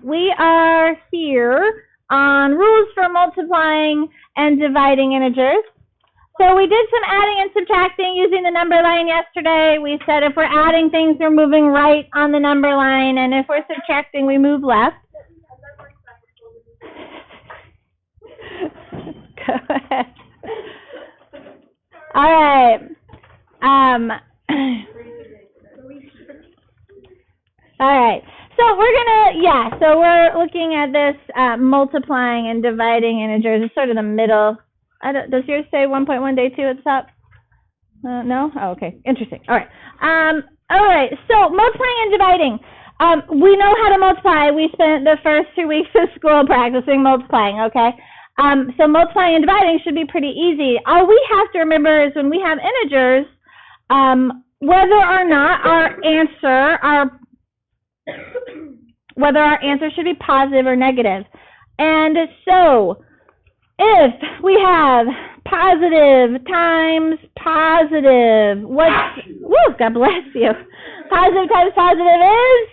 We are here on rules for multiplying and dividing integers. So we did some adding and subtracting using the number line yesterday. We said if we're adding things, we're moving right on the number line, and if we're subtracting, we move left. Go ahead. All right. All right. So we're looking at this multiplying and dividing integers. It's sort of the middle. Does yours say 1.1 day 2 at the top? No? Oh, okay. Interesting. All right. All right. So multiplying and dividing. We know how to multiply. We spent the first 2 weeks of school practicing multiplying, okay? So multiplying and dividing should be pretty easy. All we have to remember is when we have integers, whether or not our answer should be positive or negative. And so if we have positive times positive, God bless you. Positive times positive is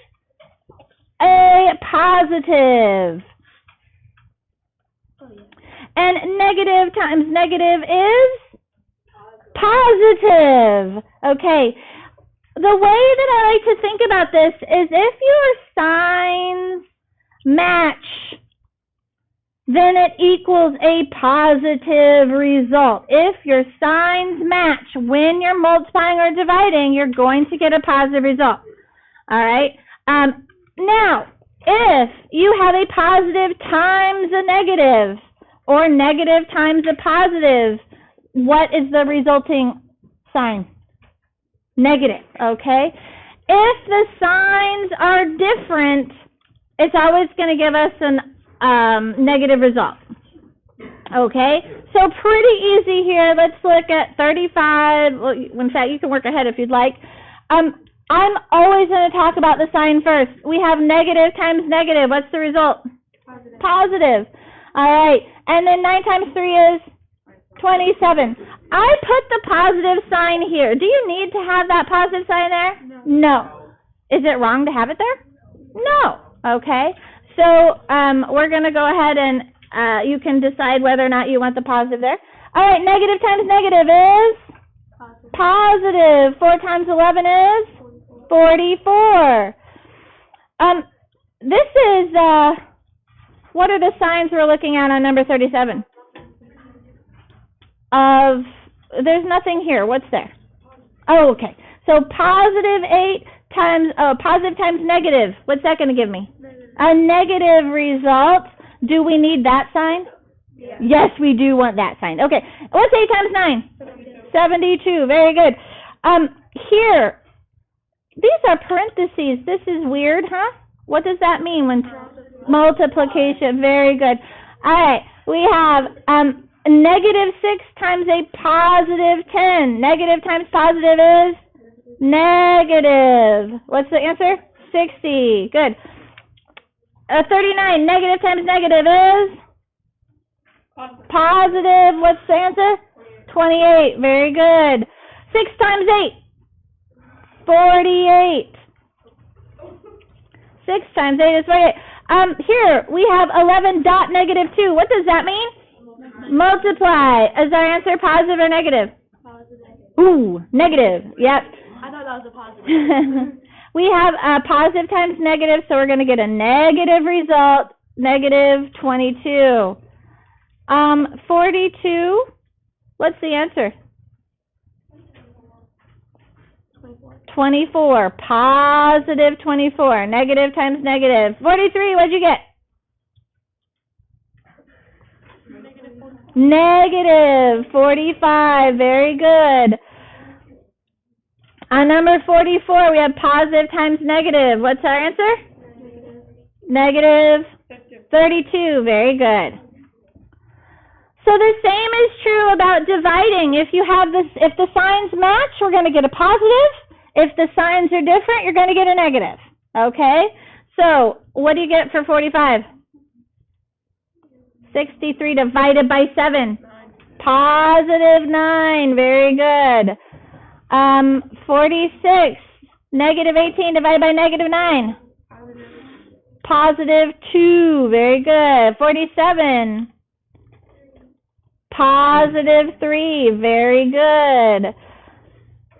a positive. And negative times negative is positive. Okay. The way that I like to think about this is if your signs match, then it equals a positive result. If your signs match when you're multiplying or dividing, you're going to get a positive result. All right? Now, if you have a positive times a negative or negative times a positive, what is the resulting sign? Negative, okay? If the signs are different, it's always going to give us an negative result. Okay? So pretty easy here. Let's look at 35. Well, in fact, you can work ahead if you'd like. I'm always going to talk about the sign first. We have negative times negative. What's the result? Positive. Positive. All right. And then 9 times 3 is 27. I put the positive sign here. Do you need to have that positive sign there? No. Is it wrong to have it there? No. Okay. So we're going to go ahead and you can decide whether or not you want the positive there. All right. Negative times negative is positive. 4 times 11 is 44. This is, what are the signs we're looking at on number 37? There's nothing here. What's there? Oh, okay. So positive times negative. What's that going to give me? A negative result. Do we need that sign? Yeah. Yes, we do want that sign. Okay. What's 8 times 9? 72. Very good. Here, these are parentheses. This is weird, huh? What does that mean when multiplication? Very good. All right. We have negative 6 times a positive 10. Negative times positive is negative. What's the answer? 60. Good. 39. Negative times negative is positive. What's the answer? 28. Very good. 6 times 8. 48. 6 times 8 is 48. Here we have 11 dot negative 2. What does that mean? Multiply. Is our answer positive or negative? Positive. Ooh, negative. Yep. I thought that was a positive. We have positive times negative, so we're going to get a negative result, negative 22. 42, what's the answer? 24. Positive 24. Negative times negative. 43, what'd you get? Negative 45. Very good. On number 44, we have positive times negative. What's our answer? Negative 32. Very good. So the same is true about dividing. If you have this, if the signs match, we're going to get a positive. If the signs are different, you're going to get a negative. Okay? So what do you get for 45? 63 divided by 7. Positive 9. Very good. 46. Negative 18 divided by negative 9. positive 2. Very good. 47. Positive 3. Very good.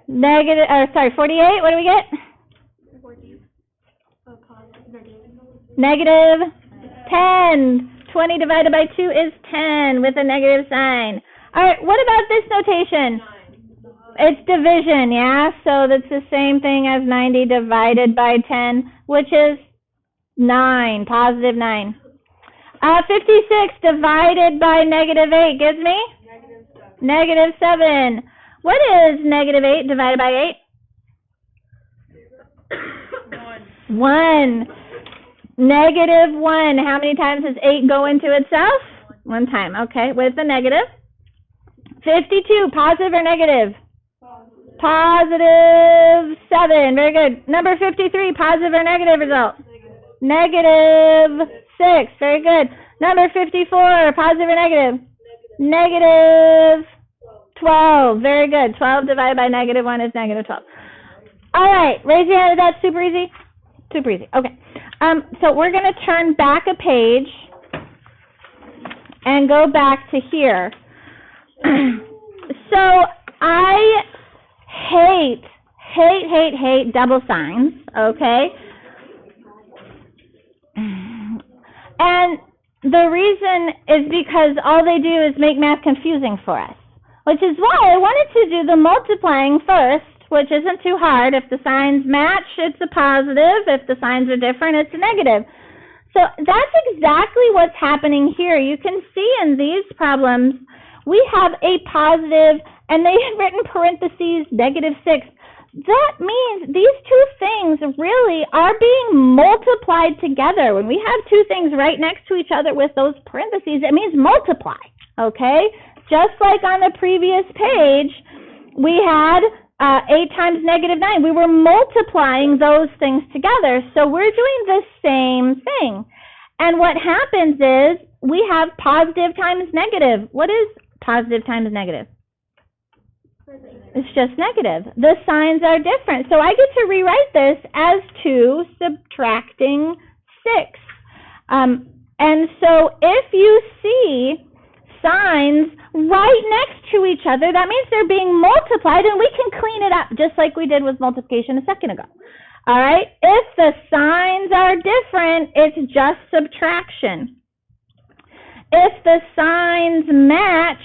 48. What do we get? 14. Negative 10. 20 divided by 2 is 10 with a negative sign. All right, what about this notation? It's division, yeah? So that's the same thing as 90 divided by 10, which is 9, positive 9. 56 divided by negative 8 gives me? Negative 7. What is negative 8 divided by 8? 1. Negative 1. How many times does 8 go into itself? 1 time. Okay, with the negative. 52, positive or negative? Positive 7. Very good. Number 53, positive or negative result? Negative 6. Very good. Number 54, positive or negative? Negative 12. Very good. 12 divided by negative 1 is negative 12. All right. Raise your hand. Is that super easy? Super easy. Okay. So we're going to turn back a page and go back to here. So I hate double signs, okay? And the reason is because all they do is make math confusing for us, which is why I wanted to do the multiplying first, which isn't too hard. If the signs match, it's a positive. If the signs are different, it's a negative. So that's exactly what's happening here. You can see in these problems, we have a positive, and they have written parentheses, negative 6. That means these two things really are being multiplied together. When we have two things right next to each other with those parentheses, it means multiply, okay? Just like on the previous page, we had 8 times negative 9. We were multiplying those things together. So we're doing the same thing. And what happens is we have positive times negative. What is positive times negative? It's just negative. The signs are different. So I get to rewrite this as 2 subtracting 6. And so if you see signs right next to each other, that means they're being multiplied, and we can clean it up just like we did with multiplication a second ago. All right? If the signs are different, it's just subtraction. If the signs match,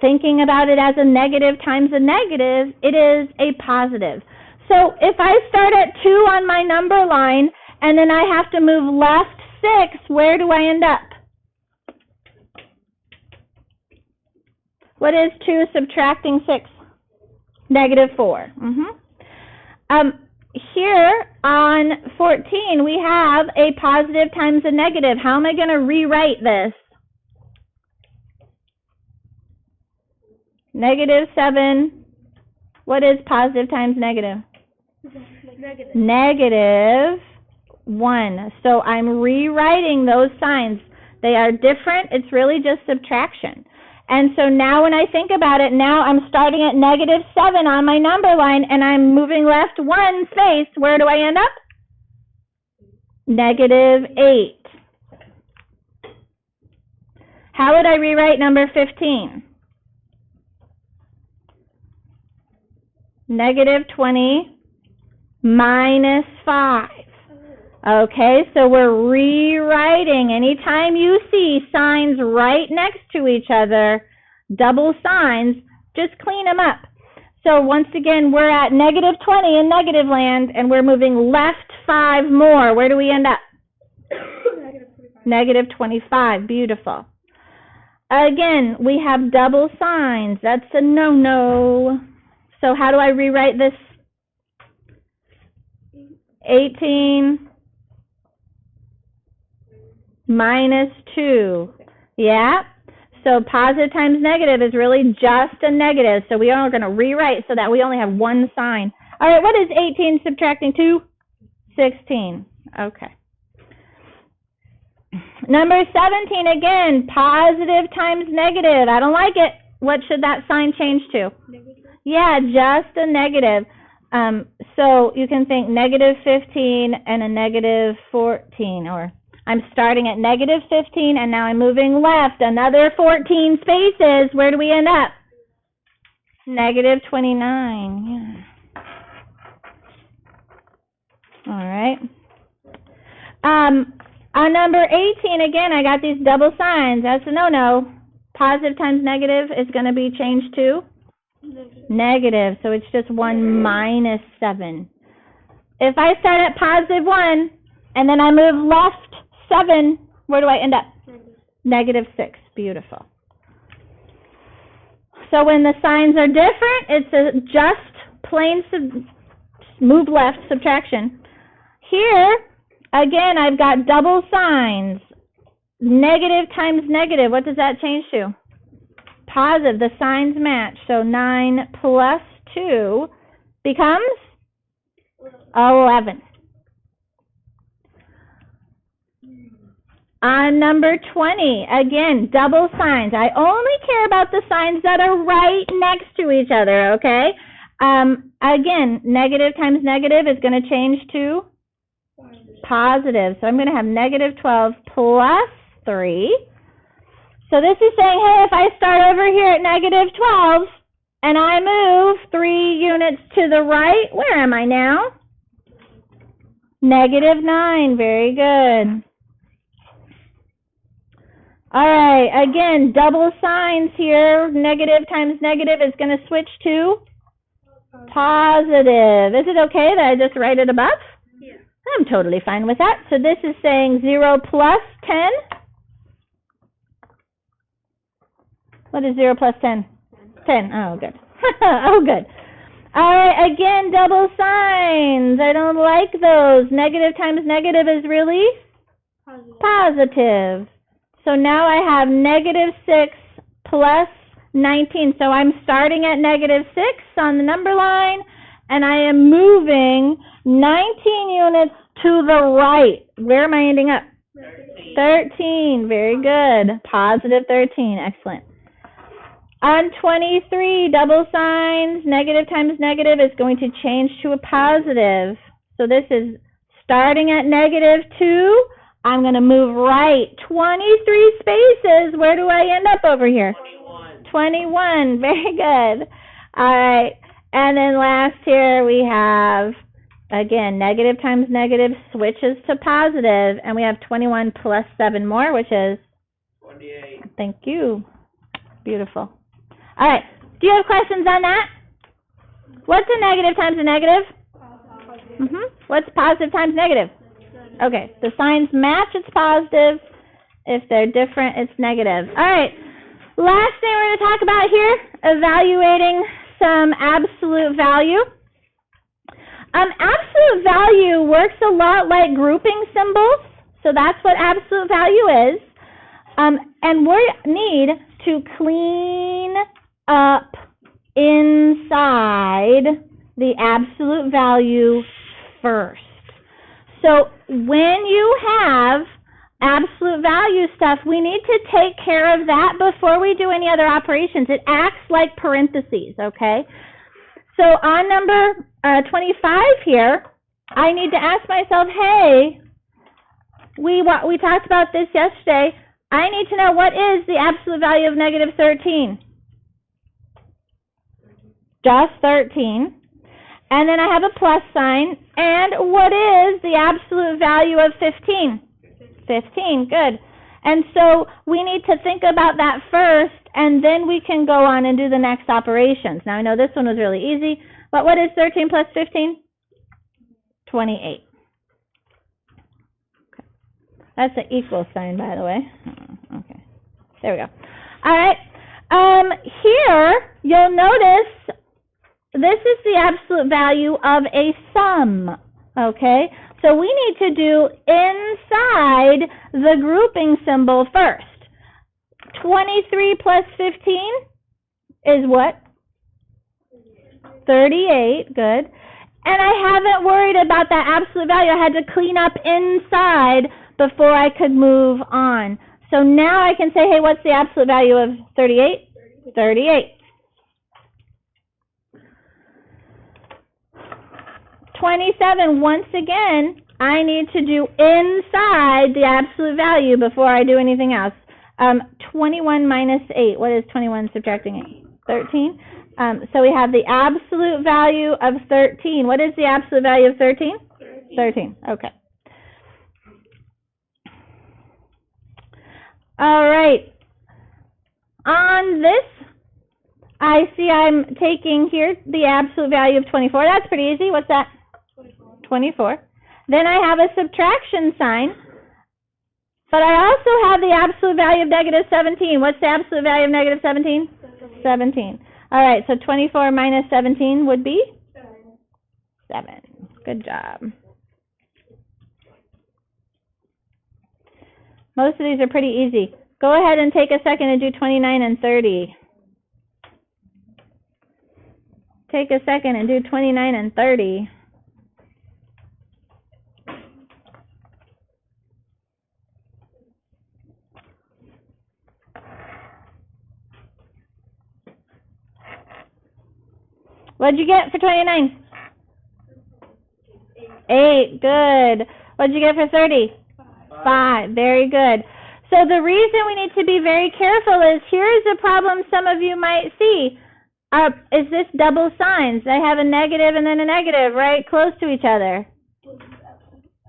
thinking about it as a negative times a negative, it is a positive. So if I start at 2 on my number line, and then I have to move left 6, where do I end up? What is 2 subtracting 6? Negative 4. Here on 14, we have a positive times a negative. How am I going to rewrite this? Negative 7. What is positive times negative? Negative 1. So I'm rewriting those signs. They are different. It's really just subtraction. And so now when I think about it, now I'm starting at negative 7 on my number line, and I'm moving left 1 space. Where do I end up? Negative 8. How would I rewrite number 15? Negative 20 minus 5. Okay, so we're rewriting. Anytime you see signs right next to each other, double signs, just clean them up. So once again, we're at negative 20 in negative land, and we're moving left 5 more. Where do we end up? Negative 25. Beautiful. Again, we have double signs. That's a no-no. So how do I rewrite this? 18 minus 2. Yeah? So positive times negative is really just a negative. So we are going to rewrite so that we only have one sign. All right, what is 18 subtracting 2? 16. Okay. Number 17, again, positive times negative. I don't like it. What should that sign change to? Negative. Yeah, just a negative. So you can think negative 15 and a negative 14, or I'm starting at negative 15 and now I'm moving left another 14 spaces. Where do we end up? Negative 29. Yeah. All right. On number 18, again, I got these double signs. That's a no-no. Positive times negative is going to be changed to negative. So it's just 1 minus 7. If I start at positive 1 and then I move left 7, where do I end up? Negative 6. Beautiful. So when the signs are different, it's just plain move left subtraction. Here, again, I've got double signs. Negative times negative, what does that change to? Positive. The signs match. So 9 plus 2 becomes 11. On number 20, again, double signs. I only care about the signs that are right next to each other, okay? Again, negative times negative is going to change to positive. So I'm going to have negative 12 plus 3. So this is saying, hey, if I start over here at negative 12 and I move 3 units to the right, where am I now? Negative 9. Very good. All right, again, double signs here. Negative times negative is going to switch to positive. Is it okay that I just write it above? Yeah. I'm totally fine with that. So this is saying 0 plus 10. What is 0 plus 10? 10. Oh, good. Oh, good. All right, again, double signs. I don't like those. Negative times negative is really positive. So now I have negative 6 plus 19. So I'm starting at negative 6 on the number line, and I am moving 19 units to the right. Where am I ending up? 13. Very good. Positive 13. Excellent. On 23, double signs, negative times negative is going to change to a positive. So this is starting at negative 2. I'm going to move right 23 spaces. Where do I end up over here? 21. Very good. All right. And then last here we have, again, negative times negative switches to positive, and we have 21 plus 7 more, which is 28. Thank you. Beautiful. All right. Do you have questions on that? What's a negative times a negative? What's positive times negative? Okay, the signs match, it's positive. If they're different, it's negative. All right, last thing we're going to talk about here, evaluating some absolute value. Absolute value works a lot like grouping symbols, so that's what absolute value is. And we need to clean up inside the absolute value first. So when you have absolute value stuff, we need to take care of that before we do any other operations. It acts like parentheses, okay? So on number 25 here, I need to ask myself, hey, we talked about this yesterday. I need to know what is the absolute value of negative 13? Just 13. And then I have a plus sign. And what is the absolute value of 15? 15, good. And so we need to think about that first, and then we can go on and do the next operations. Now, I know this one was really easy, but what is 13 plus 15? 28. Okay. That's an equal sign, by the way. Okay. There we go. All right. Here, you'll notice this is the absolute value of a sum, okay? So we need to do inside the grouping symbol first. 23 plus 15 is what? 38, good. And I haven't worried about that absolute value. I had to clean up inside before I could move on. So now I can say, hey, what's the absolute value of 38? 38. 27, once again, I need to do inside the absolute value before I do anything else. 21 minus 8. What is 21 subtracting 8? 13. So we have the absolute value of 13. What is the absolute value of 13? 13. Okay. All right. On this, I see I'm taking here the absolute value of 24. That's pretty easy. What's that? 24. Then I have a subtraction sign. But I also have the absolute value of negative 17. What's the absolute value of negative 17? 17. All right, so 24 minus 17 would be? 7. Good job. Most of these are pretty easy. Go ahead and take a second and do 29 and 30. Take a second and do 29 and 30. What'd you get for 29? 8. Good. What'd you get for 30? 5. Very good. So the reason we need to be very careful is here's a problem some of you might see. Is this double signs? They have a negative and then a negative right close to each other.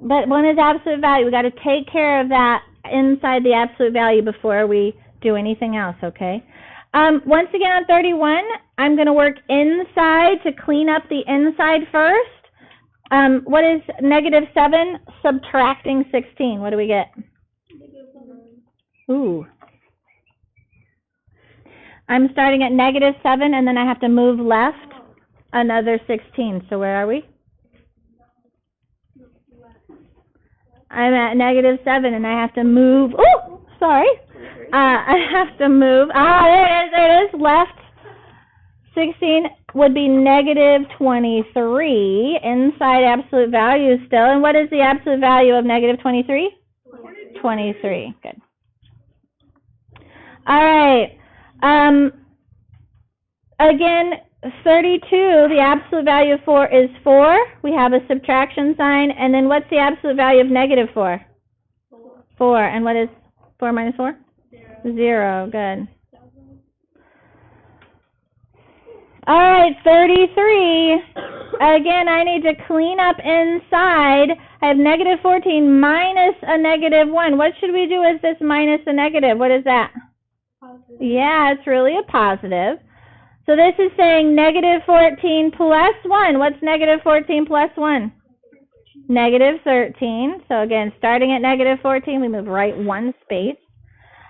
But one is absolute value. We've got to take care of that inside the absolute value before we do anything else, okay? Once again on 31, I'm going to work inside to clean up the inside first. What is negative 7 subtracting 16? What do we get? Ooh. I'm starting at negative 7, and then I have to move left another 16. So where are we? I'm at negative 7, and I have to move. Oh, sorry. I have to move. There it is. Left 16 would be negative 23 inside absolute value still. And what is the absolute value of negative 23? 23. Good. All right. Again, 32, the absolute value of 4 is 4. We have a subtraction sign. And then what's the absolute value of negative 4? 4. And what is 4 minus 4? 0. Good. All right, 33. Again, I need to clean up inside. I have negative 14 minus a negative 1. What should we do with this minus a negative? What is that? Positive. Yeah, it's really a positive. So this is saying negative 14 plus 1. What's negative 14 plus 1? Negative 13. So again, starting at negative 14, we move right one space.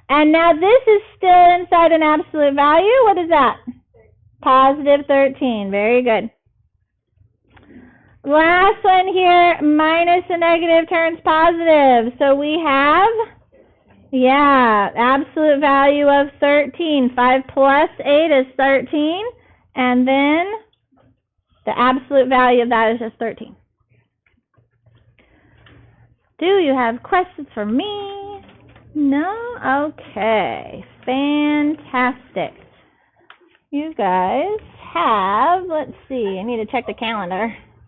And now this is still inside an absolute value. What is that? Positive 13. Very good. Last one here, minus a negative turns positive. So we have, absolute value of 13. 5 plus 8 is 13. And then the absolute value of that is just 13. Do you have questions for me? No? Okay. Fantastic. You guys have, let's see, I need to check the calendar.